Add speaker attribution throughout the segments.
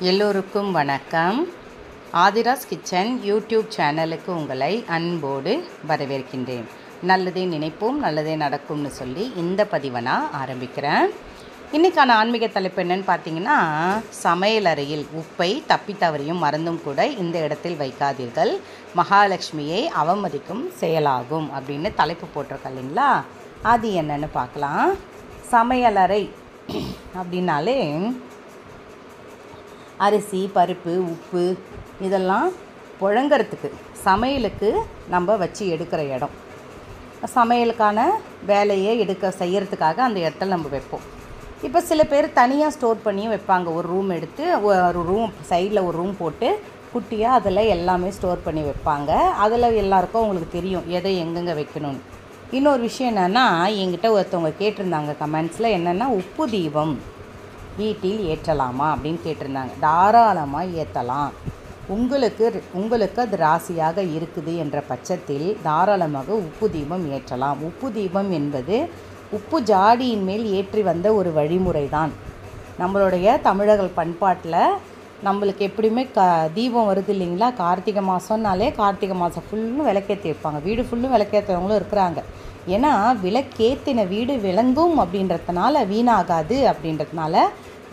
Speaker 1: எல்லோருக்கும் வணக்கம். Aadhira's kitchen YouTube சேனலுக்கு உங்களை அன்போடு வரவேற்கின்றேன். நல்லதே நினைப்போம் நல்லதே நடக்கும்னு சொல்லி இந்த பதிவை நான் ஆரம்பிக்கிறேன். இன்றைக்கான ஆன்மீக தலைப்பு என்னன்னு பார்த்தீங்கன்னா, சமையலறையில் உப்பை தப்பித்தவரையும் மறந்தும் கூட இந்த இடத்தில் வைக்காதீர்கள், மகாலட்சுமியை அவமதிக்கும் செயலாகும் அப்படின்னு தலைப்பு போட்டிருக்க இல்லைங்களா. அது என்னன்னு பார்க்கலாம். சமையலறை அப்படின்னாலே அரிசி, பருப்பு, உப்பு இதெல்லாம் புழங்கிறதுக்கு, சமையலுக்கு நம்ம வச்சு எடுக்கிற இடம். சமையலுக்கான வேலையை செய்கிறதுக்காக அந்த இடத்துல நம்ம வைப்போம். இப்போ சில பேர் தனியாக ஸ்டோர் பண்ணியும் வைப்பாங்க. ஒரு ரூம் எடுத்து ஒரு ரூம் சைடில் ஒரு ரூம் போட்டு குட்டியாக அதில் எல்லாமே ஸ்டோர் பண்ணி வைப்பாங்க. அதில் எல்லாருக்கும் அவங்களுக்கு தெரியும் எதை எங்கெங்கே வைக்கணும்னு. இன்னொரு விஷயம் என்னென்னா, என்கிட்ட ஒருத்தவங்க கேட்டிருந்தாங்க கமெண்ட்ஸில், என்னென்னா உப்பு தீபம் வீட்டில் ஏற்றலாமா அப்படின்னு கேட்டிருந்தாங்க. தாராளமாக ஏற்றலாம். உங்களுக்கு அது ராசியாக இருக்குது என்ற பட்சத்தில் தாராளமாக உப்பு தீபம் ஏற்றலாம். உப்பு தீபம் என்பது உப்பு ஜாடியின் மேல் ஏற்றி வந்த ஒரு வழிமுறை தான். நம்மளுடைய தமிழர்கள் பண்பாட்டில் நம்மளுக்கு எப்படியுமே தீபம் வருது இல்லைங்களா. கார்த்திகை மாதம்னாலே கார்த்திகை மாதம் ஃபுல்லும் விளக்கேற்றி வைப்பாங்க. வீடு ஃபுல்லும் விளக்கேற்றவங்களும் இருக்கிறாங்க. ஏன்னா விளக்கேற்றின வீடு விளங்கும் அப்படின்றதுனால, வீணாகாது அப்படின்றதுனால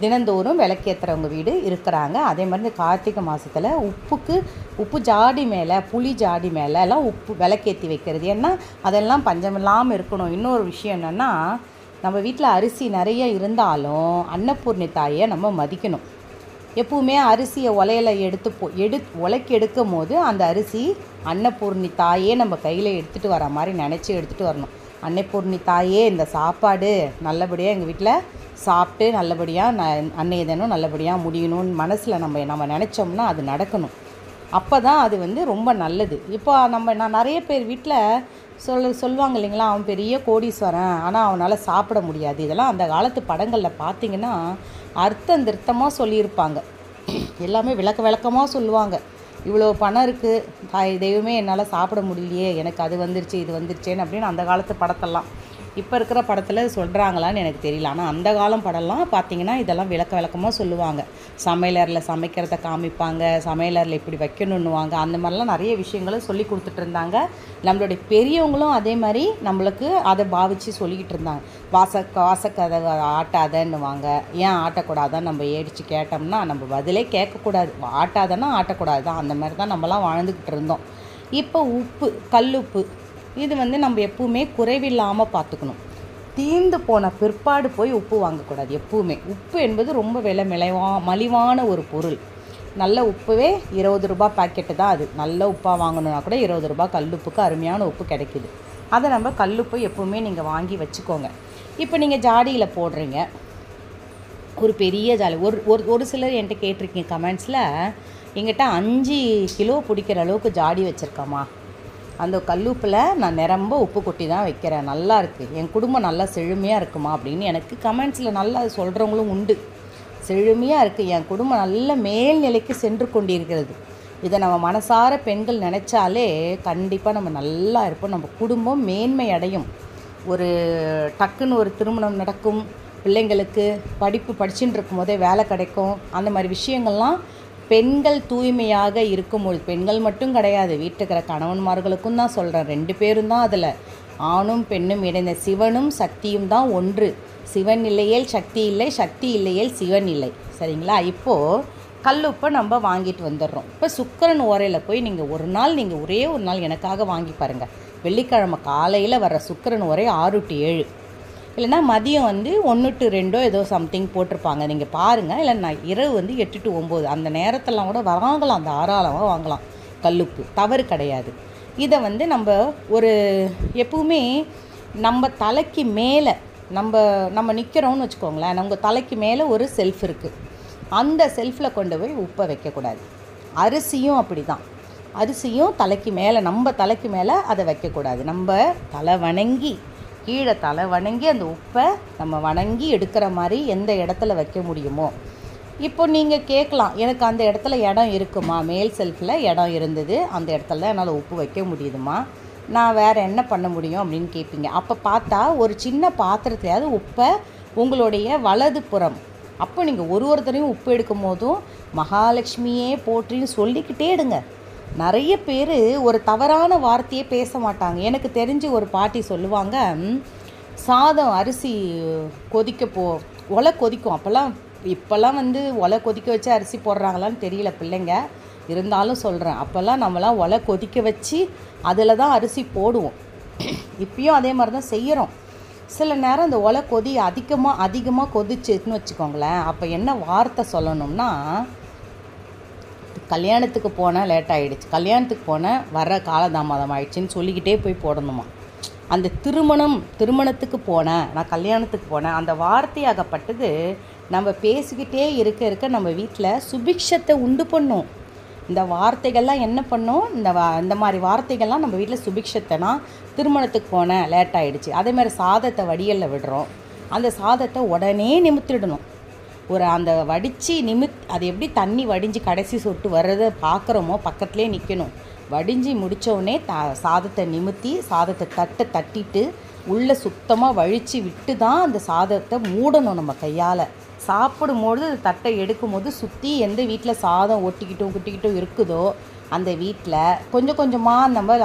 Speaker 1: தினந்தோறும் விளக்கேற்றுறவங்க வீடு இருக்கிறாங்க. அதே மாதிரி இந்த கார்த்திகை மாதத்தில் உப்பு ஜாடி மேலே, புளி ஜாடி மேலெல்லாம் உப்பு விளக்கேற்றி வைக்கிறது. ஏன்னா அதெல்லாம் பஞ்சமில்லாமல் இருக்கணும். இன்னொரு விஷயம் என்னென்னா, நம்ம வீட்டில் அரிசி நிறைய இருந்தாலும் அன்னபூர்ணி தாயை நம்ம மதிக்கணும். எப்பவுமே அரிசியை உலையில் உலைக்கு எடுக்கும் போது அந்த அரிசி அன்னபூர்ணி தாயே நம்ம கையில் எடுத்துகிட்டு வர மாதிரி நினச்சி எடுத்துகிட்டு வரணும். அன்னபூர்ணி தாயே, இந்த சாப்பாடு நல்லபடியாக எங்கள் வீட்டில் சாப்பிட்டு நல்லபடியாக அன்னைய தினம் நல்லபடியாக முடியணும்னு மனசில் நம்ம நினச்சோம்னா அது நடக்கணும். அப்போ தான் அது ரொம்ப நல்லது. இப்போ நான் நிறைய பேர் வீட்டில் சொல்லுவாங்க இல்லைங்களா, அவன் பெரிய கோடீஸ்வரன் ஆனால் அவனால் சாப்பிட முடியாது. இதெல்லாம் அந்த காலத்து படங்களில் பார்த்திங்கன்னா அர்த்தம் திருத்தமாக சொல்லியிருப்பாங்க. எல்லாமே விளக்கமாக சொல்லுவாங்க. இவ்வளோ பணம் இருக்குது, தெய்வமே என்னால் சாப்பிட முடியலையே, எனக்கு அது வந்துருச்சு இது வந்துருச்சேன்னு அப்படின்னு அந்த காலத்து படத்தெல்லாம். இப்போ இருக்கிற படத்தில் சொல்கிறாங்களான்னு எனக்கு தெரியல. ஆனால் அந்த காலம் படம்லாம் பார்த்திங்கன்னா இதெல்லாம் விளக்கமாக சொல்லுவாங்க. சமையலரில் சமைக்கிறத காமிப்பாங்க, சமையலரில் இப்படி வைக்கணுன்னுவாங்க. அந்த மாதிரிலாம் நிறைய விஷயங்களும் சொல்லி கொடுத்துட்டு இருந்தாங்க. நம்மளுடைய பெரியவங்களும் அதே மாதிரி நம்மளுக்கு அதை பாவித்து சொல்லிக்கிட்டு இருந்தாங்க. வாசக்கதவை ஆட்டாதன்னுவாங்க. ஏன் ஆட்டக்கூடாதான்னு நம்ம ஏடிச்சு கேட்டோம்னா நம்ம பதிலே கேட்கக்கூடாது. ஆட்டாதன்னா ஆட்டக்கூடாது தான். அந்த மாதிரி தான் நம்மலாம் வாழ்ந்துக்கிட்டு இருந்தோம். இப்போ உப்பு, கல்லுப்பு இது நம்ம எப்பவுமே குறைவில்லாமல் பார்த்துக்கணும். தீர்ந்து போன பிற்பாடு போய் உப்பு வாங்கக்கூடாது எப்பவுமே. உப்பு என்பது ரொம்ப மலிவான ஒரு பொருள். நல்ல உப்புவே 20 ரூபா பாக்கெட்டு தான் அது. நல்ல உப்பாக வாங்கணுன்னா கூட 20 ரூபா கல்லுப்புக்கு அருமையான உப்பு கிடைக்கிது. அதை நம்ம கல்லுப்பு எப்பவுமே நீங்கள் வாங்கி வச்சுக்கோங்க. இப்போ நீங்கள் ஜாடியில் போடுறீங்க, ஒரு பெரிய ஜாடி. ஒரு சிலர் என்கிட்ட கேட்டிருக்கீங்க கமெண்ட்ஸில், என்கிட்ட 5 கிலோ பிடிக்கிற அளவுக்கு ஜாடி வச்சுருக்கம்மா, அந்த கல்லுப்பில் நான் நிரம்ப உப்பு கொட்டி தான் வைக்கிறேன், நல்லா இருக்குது, என் குடும்பம் நல்லா செழுமையாக இருக்குமா அப்படின்னு எனக்கு கமெண்ட்ஸில் நல்லா சொல்கிறவங்களும் உண்டு. செழுமையாக இருக்குது, என் குடும்பம் நல்ல மேல்நிலைக்கு சென்று கொண்டிருக்கிறது. இதை நம்ம மனசார பெண்கள் நினச்சாலே கண்டிப்பாக நம்ம நல்லா இருப்போம். நம்ம குடும்பம் மேன்மை அடையும். ஒரு டக்குன்னு ஒரு திருமணம் நடக்கும், பிள்ளைங்களுக்கு படிச்சுட்டு இருக்கும் போதே வேலை கிடைக்கும். அந்த மாதிரி விஷயங்கள்லாம் பெண்கள் தூய்மையாக இருக்கும்போது, பெண்கள் மட்டும் கிடையாது, வீட்டில் இருக்கிற கணவன்மார்களுக்கும் தான் சொல்கிறேன். 2 பேரும் தான் அதில். ஆணும் பெண்ணும் இணைந்த சிவனும் சக்தியும் தான் ஒன்று. சிவன் இல்லையேல் சக்தி இல்லை, சக்தி இல்லையேல் சிவன் இல்லை. சரிங்களா? இப்போது கல்லுப்பை நம்ம வாங்கிட்டு வந்துடுறோம். இப்போ சுக்கிரன் ஓரையில் போய் நீங்கள் ஒரே ஒரு நாள் எனக்காக வாங்கி பாருங்கள். வெள்ளிக்கிழமை காலையில் வர சுக்கிரன் ஓரை 6 to 7, இல்லைனா மதியம் 1 to 2 ஏதோ சம்திங் போட்டிருப்பாங்க, நீங்கள் பாருங்கள். இல்லை நான் இரவு 8 to 9 அந்த நேரத்தெல்லாம் கூட வாங்கலாம், தாராளமாக வாங்கலாம். கல்லுப்பு தவறு கிடையாது. இதை நம்ம ஒரு எப்பவுமே நம்ம தலைக்கு மேலே நம்ம நிற்கிறோம்னு வச்சுக்கோங்களேன். நம்ம தலைக்கு மேலே ஒரு செல்ஃப் இருக்குது, அந்த செல்ஃபில் கொண்டு போய் உப்பை வைக்கக்கூடாது. அரிசியும் அப்படி தான். அரிசியும் தலைக்கு மேலே, நம்ம தலைக்கு மேலே அதை வைக்கக்கூடாது. நம்ம தலை வணங்கி, கீழே தலை வணங்கி அந்த உப்பை நம்ம வணங்கி எடுக்கிற மாதிரி எந்த இடத்துல வைக்க முடியுமோ. இப்போ நீங்கள் கேட்கலாம், எனக்கு அந்த இடத்துல இடம் இருக்குமா, மேல் செல்ஃபில் இடம் இருந்தது, அந்த இடத்துல என்னால் உப்பு வைக்க முடியுதுமா, நான் வேறு என்ன பண்ண முடியும் அப்படின்னு கேட்பீங்க. அப்போ பார்த்தா ஒரு சின்ன பாத்திரத்தையாவது உப்பை உங்களுடைய வலது புறம் அப்போ நீங்கள் ஒரு தடவையும் உப்பு எடுக்கும் போதும் மகாலட்சுமியே போற்றின்னு சொல்லிக்கிட்டே எடுங்க. நிறைய பேர் ஒரு தவறான வார்த்தையே பேச மாட்டாங்க. எனக்கு தெரிஞ்சு ஒரு பாட்டி சொல்லுவாங்க, சாதம் அரிசி ஒலை கொதிக்கும். இப்போல்லாம் ஒலை கொதிக்க வச்சு அரிசி போடுறாங்களான்னு தெரியல பிள்ளைங்க, இருந்தாலும் சொல்கிறேன். அப்போல்லாம் நம்மலாம் ஒலை கொதிக்க வச்சு அதில் தான் அரிசி போடுவோம். இப்பயும் அதே மாதிரி தான் செய்கிறோம். சில நேரம் இந்த ஒலை அதிகமாக கொதிச்சுன்னு வச்சுக்கோங்களேன். அப்போ என்ன வார்த்தை சொல்லணும்னா, கல்யாணத்துக்கு போனேன் லேட் ஆகிடுச்சு, கல்யாணத்துக்கு போனேன் வர காலதாமதம் ஆகிடுச்சின்னு சொல்லிக்கிட்டே போய் போடணுமா. அந்த திருமணத்துக்கு போனேன், நான் கல்யாணத்துக்கு போனேன், அந்த வார்த்தையாகப்பட்டது நம்ம பேசிக்கிட்டே இருக்க நம்ம வீட்டில் சுபிக்ஷத்தை உண்டு பண்ணும். இந்த வார்த்தைகள்லாம் என்ன பண்ணும், இந்த மாதிரி வார்த்தைகள்லாம் நம்ம வீட்டில் சுபிக்ஷத்தைனா, திருமணத்துக்கு போனேன் லேட் ஆகிடுச்சு. அதேமாதிரி சாதத்தை வடியலில் விடுறோம், அந்த சாதத்தை உடனே நிமித்திடணும். அந்த வடித்து அது எப்படி தண்ணி வடிஞ்சு கடைசி சொட்டு வர்றதை பார்க்குறோமோ பக்கத்துலேயே நிற்கணும். வடிஞ்சு முடித்தோடனே சாதத்தை நிமித்தி சாதத்தை தட்டிட்டு உள்ளே சுத்தமாக வழித்து விட்டு தான் அந்த சாதத்தை மூடணும் நம்ம கையால். சாப்பிடும்போது தட்டை எடுக்கும்போது சுற்றி எந்த வீட்டில் சாதம் குட்டிக்கிட்டும் இருக்குதோ அந்த வீட்டில் கொஞ்சம் கொஞ்சமாக நம்ம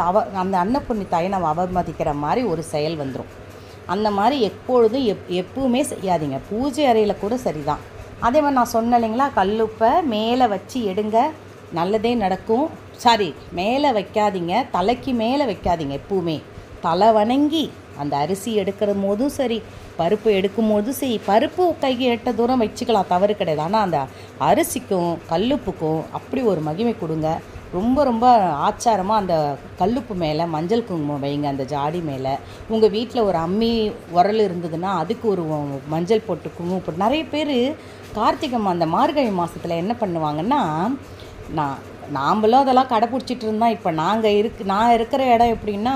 Speaker 1: அந்த அன்னபூர்ணி தாயை நம்ம அவமதிக்கிற மாதிரி ஒரு செயல் வந்துடும். அந்த மாதிரி எப்பொழுதும் எப்பவுமே செய்யாதீங்க. பூஜை அறையில் கூட சரிதான். அதே மாதிரி நான் சொன்னேன் இல்லைங்களா, கல்லுப்பை மேலே வச்சு எடுங்க, நல்லதே நடக்கும். மேலே வைக்காதீங்க, தலைக்கு மேலே வைக்காதீங்க. எப்பவுமே தலை வணங்கி அந்த அரிசி எடுக்கிற போதும் சரி, பருப்பு எடுக்கும் போதும் சரி, பருப்பு கைக்கு எட்ட தூரம் வச்சுக்கலாம், தவறு கிடையாது. ஆனால் அந்த அரிசிக்கும் கல்லுப்புக்கும் அப்படி ஒரு மகிமை கொடுங்க. ரொம்ப ரொம்ப ஆச்சாரமாக அந்த கல்லுப்பு மேலே மஞ்சள் குங்குமம் வைங்க, அந்த ஜாடி மேலே. உங்கள் வீட்டில் ஒரு அம்மி உரல் இருந்ததுன்னா அதுக்கு ஒரு மஞ்சள் போட்டு குங்குமம் போட்டு. நிறைய பேர் அந்த மார்கழி மாதத்தில் என்ன பண்ணுவாங்கன்னா, நாம்பளும் அதெல்லாம் கடைப்பிடிச்சிட்டு இருந்தால், இப்போ நான் இருக்கிற இடம் எப்படின்னா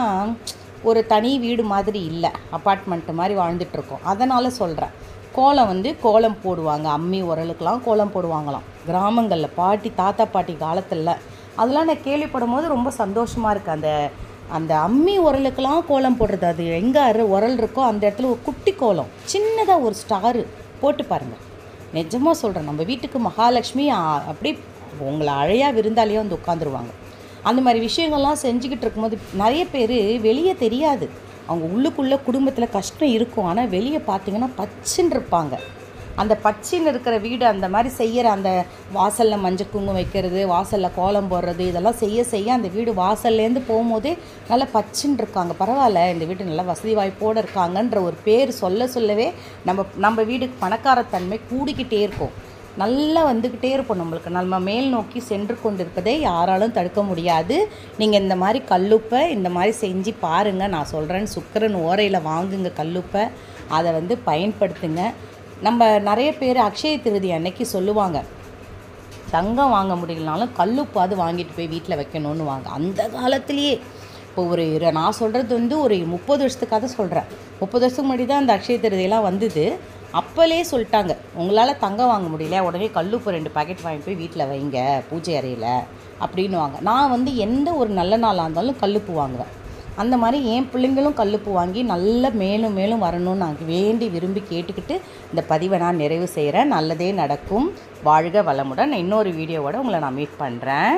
Speaker 1: ஒரு தனி வீடு மாதிரி இல்லை, அப்பார்ட்மெண்ட்டு மாதிரி வாழ்ந்துட்டுருக்கோம். அதனால் சொல்கிறேன். கோலம் போடுவாங்க, அம்மி உரலுக்கெலாம் கோலம் போடுவாங்களாம் கிராமங்களில். தாத்தா பாட்டி காலத்தில் அதெல்லாம் நான் கேள்விப்படும் போது ரொம்ப சந்தோஷமாக இருக்குது. அந்த அம்மி உரலுக்கெலாம் கோலம் போடுறது, அது எங்கே உரல் இருக்கோ அந்த இடத்துல ஒரு குட்டி கோலம் சின்னதாக ஒரு ஸ்டாரு போட்டு பாருங்கள். நிஜமாக சொல்கிறேன், நம்ம வீட்டுக்கு மகாலட்சுமி அப்படி உங்களை அழையாக விருந்தாலேயே வந்து உட்காந்துருவாங்க. அந்த மாதிரி விஷயங்கள்லாம் செஞ்சுக்கிட்டு இருக்கும்போது நிறைய பேர் வெளியே தெரியாது, அவங்க உள்ளுக்குள்ளே குடும்பத்தில் கஷ்டம் இருக்கும். ஆனால் வெளியே பார்த்திங்கன்னா பச்சின்னு இருப்பாங்க. அந்த பச்சின்னு இருக்கிற வீடு அந்த மாதிரி செய்கிற, அந்த வாசலில் மஞ்சள் குங்குமம் வைக்கிறது, வாசலில் கோலம் போடுறது, இதெல்லாம் செய்ய அந்த வீடு வாசல்லேருந்து போகும்போதே நல்லா பச்சின்னு இருக்காங்க. பரவாயில்ல, இந்த வீடு நல்லா வசதி வாய்ப்போடு இருக்காங்கன்ற ஒரு பேர் சொல்லவே நம்ம வீடுக்கு பணக்காரத்தன்மை கூடிக்கிட்டே இருக்கும். நல்லா வந்துக்கிட்டே இருப்போம். நம்மளுக்கு நம்ம மேல் நோக்கி சென்று கொண்டு இருப்பதை யாராலும் தடுக்க முடியாது. நீங்கள் இந்த மாதிரி கல்லுப்பை இந்த மாதிரி செஞ்சு பாருங்கள். நான் சொல்கிறேன்னு சுக்கிரன் ஓரையில் வாங்குங்க கல்லுப்பை, அதை பயன்படுத்துங்க. நம்ம நிறைய பேர் அக்ஷய திருதி அன்னைக்கு சொல்லுவாங்க, தங்கம் வாங்க முடியலனாலும் கல்லுப்பாது வாங்கிட்டு போய் வீட்டில் வைக்கணும்னு வாங்க. அந்த காலத்துலேயே இப்போ நான் சொல்கிறது ஒரு 30 வருஷத்துக்காக சொல்கிறேன். 30 வருஷத்துக்கு முன்னாடி தான் அந்த அக்ஷய திருதியெல்லாம் வந்தது. அப்போலே சொல்லிட்டாங்க, உங்களால் தங்கம் வாங்க முடியல, உடனே கல்லுப்பு 2 பாக்கெட் வாங்கி போய் வீட்டில் வைங்க பூஜை அறையில் அப்படின்னுவாங்க. நான் எந்த ஒரு நல்ல நாளாக இருந்தாலும் கல்லுப்பு வாங்குவேன். அந்த மாதிரி என் பிள்ளைங்களும் கல்லுப்பு வாங்கி நல்லா மேலும் மேலும் வரணும்னு நான் விரும்பி கேட்டுக்கிட்டு இந்த பதிவை நான் நிறைவு செய்கிறேன். நல்லதே நடக்கும். வாழ்க வளமுடன். இன்னொரு வீடியோவோட உங்களை நான் மீட் பண்ணுறேன்.